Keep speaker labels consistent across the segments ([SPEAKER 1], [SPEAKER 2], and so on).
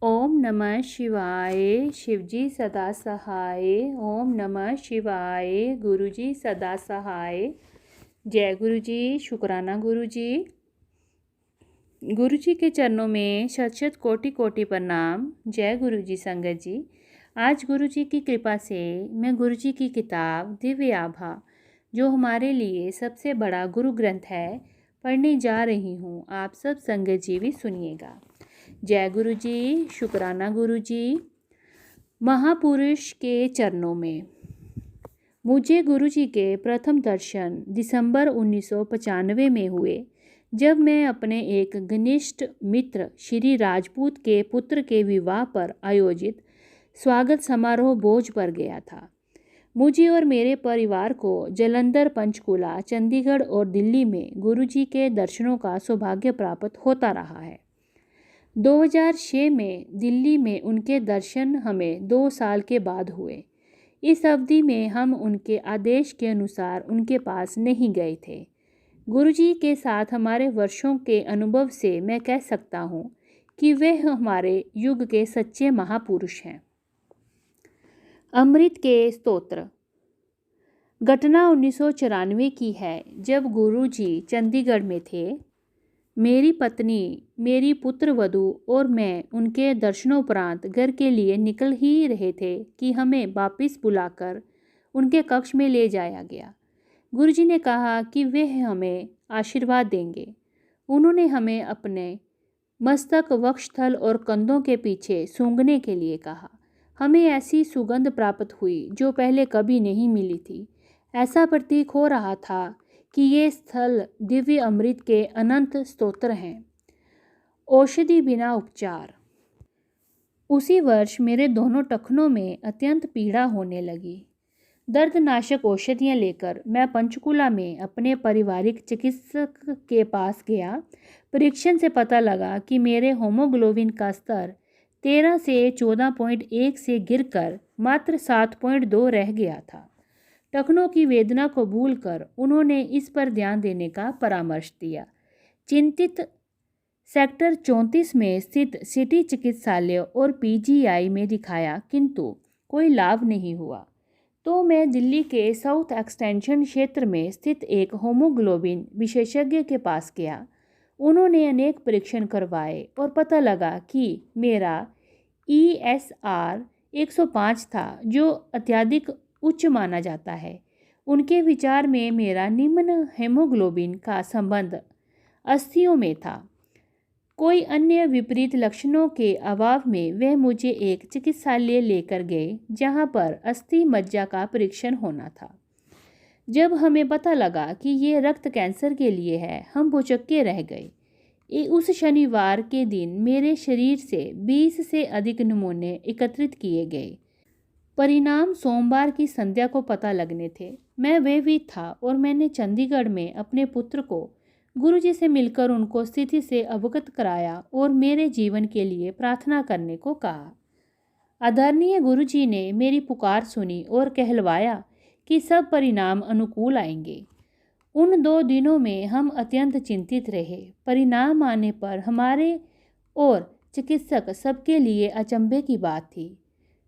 [SPEAKER 1] ओम नमः शिवाय। शिवजी सदा सहाय। ओम नमः शिवाय। गुरुजी सदा सहाय। जय गुरुजी। शुक्राना गुरुजी। गुरुजी के चरणों में शत शत कोटि कोटि प्रणाम। जय गुरुजी संगत जी। आज गुरुजी की कृपा से मैं गुरुजी की किताब दिव्य आभा, जो हमारे लिए सबसे बड़ा गुरु ग्रंथ है, पढ़ने जा रही हूँ। आप सब संगत जी भी सुनिएगा। जय गुरुजी। शुक्राना गुरुजी। महापुरुष के चरणों में। मुझे गुरुजी के प्रथम दर्शन दिसंबर 1995 में हुए, जब मैं अपने एक घनिष्ठ मित्र श्री राजपूत के पुत्र के विवाह पर आयोजित स्वागत समारोह भोज पर गया था। मुझे और मेरे परिवार को जालंधर, पंचकुला, चंडीगढ़ और दिल्ली में गुरुजी के दर्शनों का सौभाग्य प्राप्त होता रहा है। 2006 में दिल्ली में उनके दर्शन हमें 2 साल के बाद हुए। इस अवधि में हम उनके आदेश के अनुसार उनके पास नहीं गए थे। गुरुजी के साथ हमारे वर्षों के अनुभव से मैं कह सकता हूँ कि वे हमारे युग के सच्चे महापुरुष हैं। अमृत के स्तोत्र। घटना 1994 की है, जब गुरुजी चंडीगढ़ में थे। मेरी पत्नी, मेरी पुत्रवधू और मैं उनके दर्शनोपरांत घर के लिए निकल ही रहे थे कि हमें वापस बुलाकर उनके कक्ष में ले जाया गया। गुरुजी ने कहा कि वे हमें आशीर्वाद देंगे। उन्होंने हमें अपने मस्तक, वक्षस्थल और कंधों के पीछे सूंघने के लिए कहा। हमें ऐसी सुगंध प्राप्त हुई जो पहले कभी नहीं मिली थी। ऐसा प्रतीक हो रहा था कि ये स्थल दिव्य अमृत के अनंत स्तोत्र हैं। औषधि बिना उपचार। उसी वर्ष मेरे दोनों टखनों में अत्यंत पीड़ा होने लगी। दर्दनाशक औषधियाँ लेकर मैं पंचकुला में अपने पारिवारिक चिकित्सक के पास गया। परीक्षण से पता लगा कि मेरे होमोग्लोबिन का स्तर 13 से 14.1 से गिरकर मात्र 7.2 रह गया था। टखनों की वेदना को भूलकर उन्होंने इस पर ध्यान देने का परामर्श दिया। चिंतित सेक्टर 34 में स्थित सिटी चिकित्सालय और पीजीआई में दिखाया, किंतु कोई लाभ नहीं हुआ। तो मैं दिल्ली के साउथ एक्सटेंशन क्षेत्र में स्थित एक होमोग्लोबिन विशेषज्ञ के पास गया। उन्होंने अनेक परीक्षण करवाए और पता लगा कि मेरा ESR 105 था, जो अत्यधिक उच्च माना जाता है। उनके विचार में मेरा निम्न हेमोग्लोबिन का संबंध अस्थियों में था। कोई अन्य विपरीत लक्षणों के अभाव में वे मुझे एक चिकित्सालय लेकर गए, जहां पर अस्थि मज्जा का परीक्षण होना था। जब हमें पता लगा कि ये रक्त कैंसर के लिए है, हम भौचक्के रह गए। उस शनिवार के दिन मेरे शरीर से 20 से अधिक नमूने एकत्रित किए गए। परिणाम सोमवार की संध्या को पता लगने थे। मैं भयभीत था और मैंने चंडीगढ़ में अपने पुत्र को गुरुजी से मिलकर उनको स्थिति से अवगत कराया और मेरे जीवन के लिए प्रार्थना करने को कहा। आदरणीय गुरुजी ने मेरी पुकार सुनी और कहलवाया कि सब परिणाम अनुकूल आएंगे। उन 2 दिनों में हम अत्यंत चिंतित रहे। परिणाम आने पर हमारे और चिकित्सक सबके लिए अचंभे की बात थी।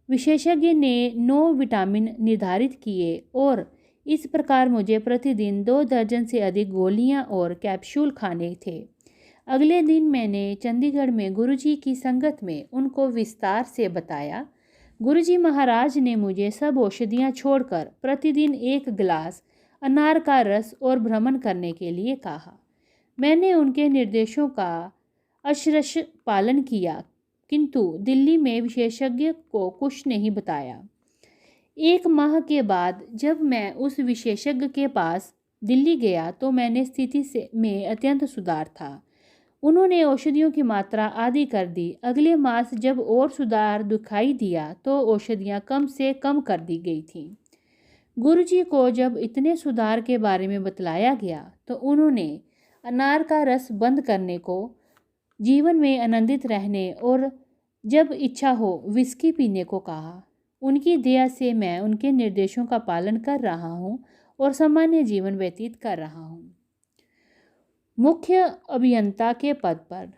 [SPEAKER 1] विशेषज्ञ ने 9 विटामिन निर्धारित किए और इस प्रकार मुझे प्रतिदिन 2 दर्जन से अधिक गोलियां और कैप्सूल खाने थे। अगले दिन मैंने चंडीगढ़ में गुरुजी की संगत में उनको विस्तार से बताया। गुरुजी महाराज ने मुझे सब औषधियां छोड़कर प्रतिदिन 1 गिलास अनार का रस और भ्रमण करने के लिए कहा। मैंने उनके निर्देशों का अक्षरशः पालन किया, किंतु दिल्ली में विशेषज्ञ को कुछ नहीं बताया। 1 माह के बाद जब मैं उस विशेषज्ञ के पास दिल्ली गया तो मैंने स्थिति में अत्यंत सुधार था। उन्होंने औषधियों की मात्रा आधी कर दी। अगले मास जब और सुधार दिखाई दिया तो औषधियाँ कम से कम कर दी गई थीं। गुरुजी को जब इतने सुधार के बारे में बतलाया गया तो उन्होंने अनार का रस बंद करने को, जीवन में आनंदित रहने और जब इच्छा हो विस्की पीने को कहा। उनकी दया से मैं उनके निर्देशों का पालन कर रहा हूँ और सामान्य जीवन व्यतीत कर रहा हूँ। मुख्य अभियंता के पद पर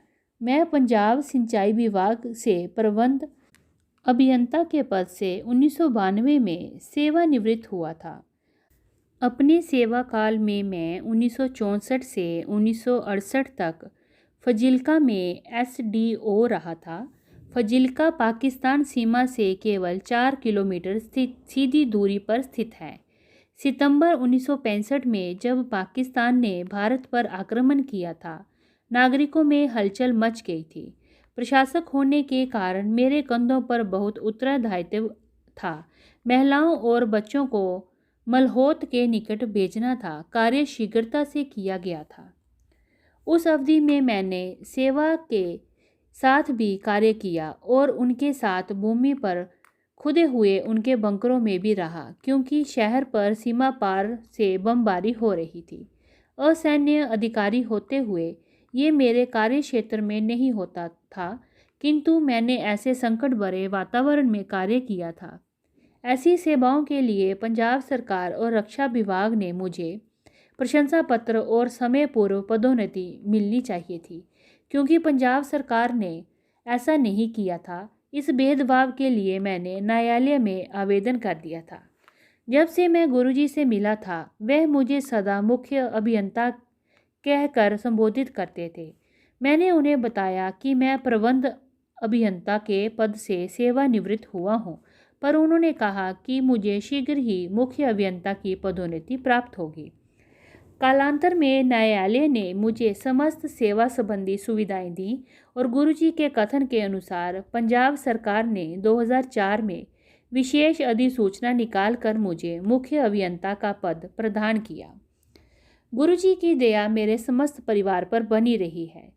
[SPEAKER 1] मैं पंजाब सिंचाई विभाग से प्रबंध अभियंता के पद से 1992 में सेवानिवृत्त हुआ था। अपने सेवा काल में मैं 1964 से 1968 तक फजिल्का में SDO रहा था। फजिल्का पाकिस्तान सीमा से केवल 4 किलोमीटर सीधी दूरी पर स्थित है। सितंबर 1965 में जब पाकिस्तान ने भारत पर आक्रमण किया था, नागरिकों में हलचल मच गई थी। प्रशासक होने के कारण मेरे कंधों पर बहुत उत्तरदायित्व था। महिलाओं और बच्चों को मलहोत के निकट भेजना था। कार्य शीघ्रता से किया गया था। उस अवधि में मैंने सेवा के साथ भी कार्य किया और उनके साथ भूमि पर खुदे हुए उनके बंकरों में भी रहा, क्योंकि शहर पर सीमा पार से बमबारी हो रही थी। असैन्य अधिकारी होते हुए ये मेरे कार्य क्षेत्र में नहीं होता था, किंतु मैंने ऐसे संकट भरे वातावरण में कार्य किया था। ऐसी सेवाओं के लिए पंजाब सरकार और रक्षा विभाग ने मुझे प्रशंसा पत्र और समय पूर्व पदोन्नति मिलनी चाहिए थी, क्योंकि पंजाब सरकार ने ऐसा नहीं किया था। इस भेदभाव के लिए मैंने न्यायालय में आवेदन कर दिया था। जब से मैं गुरुजी से मिला था, वह मुझे सदा मुख्य अभियंता कहकर संबोधित करते थे। मैंने उन्हें बताया कि मैं प्रबंध अभियंता के पद से सेवानिवृत्त हुआ हूँ, पर उन्होंने कहा कि मुझे शीघ्र ही मुख्य अभियंता की पदोन्नति प्राप्त होगी। कालांतर में न्यायालय ने मुझे समस्त सेवा संबंधी सुविधाएं दी और गुरुजी के कथन के अनुसार पंजाब सरकार ने 2004 में विशेष अधिसूचना निकालकर मुझे मुख्य अभियंता का पद प्रदान किया। गुरुजी की दया मेरे समस्त परिवार पर बनी रही है।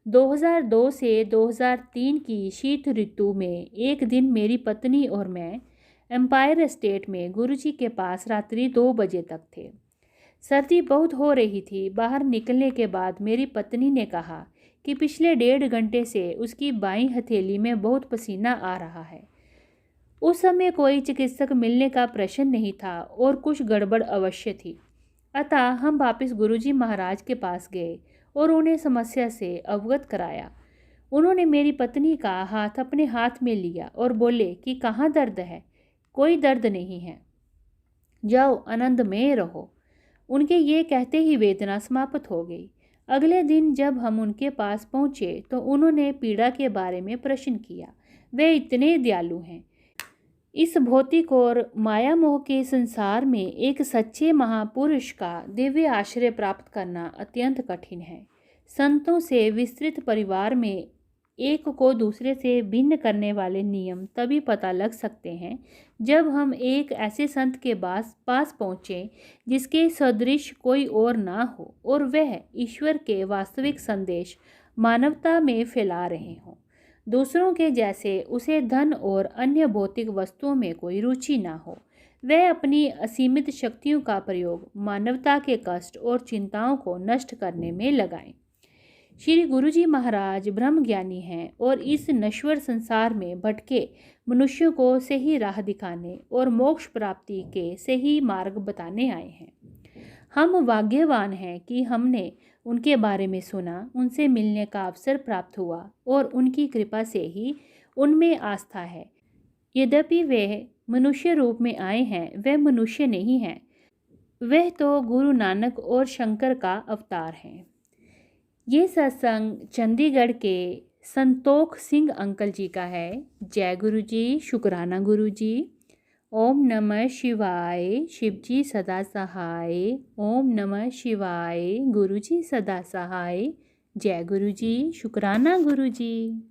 [SPEAKER 1] 2002 से 2003 की शीत ऋतु में एक दिन मेरी पत्नी और मैं एम्पायर एस्टेट में गुरुजी के पास रात्रि 2 बजे तक थे। सर्दी बहुत हो रही थी। बाहर निकलने के बाद मेरी पत्नी ने कहा कि पिछले 1.5 घंटे से उसकी बाईं हथेली में बहुत पसीना आ रहा है। उस समय कोई चिकित्सक मिलने का प्रश्न नहीं था और कुछ गड़बड़ अवश्य थी। अतः हम वापस गुरुजी महाराज के पास गए और उन्हें समस्या से अवगत कराया। उन्होंने मेरी पत्नी का हाथ अपने हाथ में लिया और बोले कि कहाँ दर्द है? कोई दर्द नहीं है, जाओ आनंद में रहो। उनके ये कहते ही वेदना समाप्त हो गई। अगले दिन जब हम उनके पास पहुँचे तो उन्होंने पीड़ा के बारे में प्रश्न किया। वे इतने दयालु हैं। इस भौतिक और माया मोह के संसार में एक सच्चे महापुरुष का दिव्य आश्रय प्राप्त करना अत्यंत कठिन है। संतों से विस्तृत परिवार में एक को दूसरे से भिन्न करने वाले नियम तभी पता लग सकते हैं जब हम एक ऐसे संत के पास पहुँचें जिसके सदृश कोई और ना हो और वह ईश्वर के वास्तविक संदेश मानवता में फैला रहे हों। दूसरों के जैसे उसे धन और अन्य भौतिक वस्तुओं में कोई रुचि ना हो। वह अपनी असीमित शक्तियों का प्रयोग मानवता के कष्ट और चिंताओं को नष्ट करने में लगाएं। श्री गुरुजी महाराज ब्रह्मज्ञानी हैं और इस नश्वर संसार में भटके मनुष्यों को सही राह दिखाने और मोक्ष प्राप्ति के सही मार्ग बताने आए हैं। हम भाग्यवान हैं कि हमने उनके बारे में सुना, उनसे मिलने का अवसर प्राप्त हुआ और उनकी कृपा से ही उनमें आस्था है। यद्यपि वे मनुष्य रूप में आए हैं, वह मनुष्य नहीं हैं। वह तो गुरु नानक और शंकर का अवतार हैं। ये सत्संग चंडीगढ़ के संतोख सिंह अंकल जी का है। जय गुरु जी, शुक्राना गुरु जी। ओम नमः शिवाय, शिव जी सदा सहाय। ओम नमः शिवाय, गुरु जी सदा सहाय। जय गुरु जी, शुक्राना गुरु जी।